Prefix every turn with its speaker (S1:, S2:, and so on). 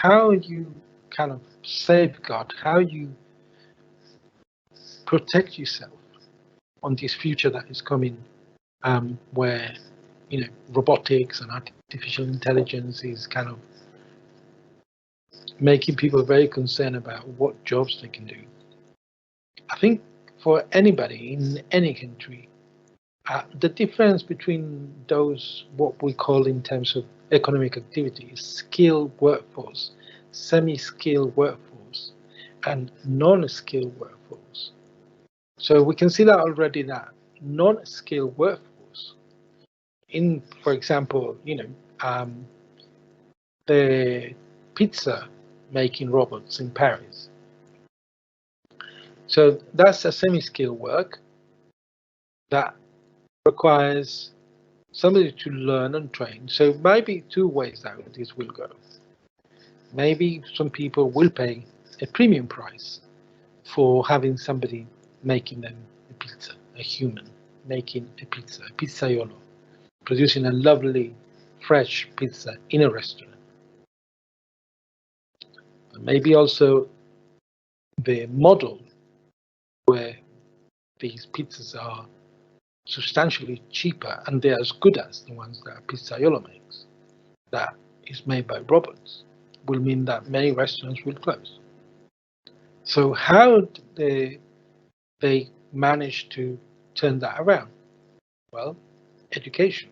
S1: how you kind of safeguard, how you protect yourself on this future that is coming, where robotics and artificial intelligence is kind of making people very concerned about what jobs they can do. I think for anybody in any country, the difference between those, what we call in terms of economic activity, skilled workforce, semi-skilled workforce, and non-skilled workforce. So we can see that already, that non-skilled workforce, for example, the pizza making robots in Paris. So that's a semi-skilled work that requires somebody to learn and train. So maybe two ways that this will go. Maybe some people will pay a premium price for having somebody making them a pizza, a human making a pizzaiolo, producing a lovely, fresh pizza in a restaurant. Maybe also the model where these pizzas are substantially cheaper and they're as good as the ones that pizzaiolo makes, that is made by robots, will mean that many restaurants will close. So how they manage to turn that around? Well, education.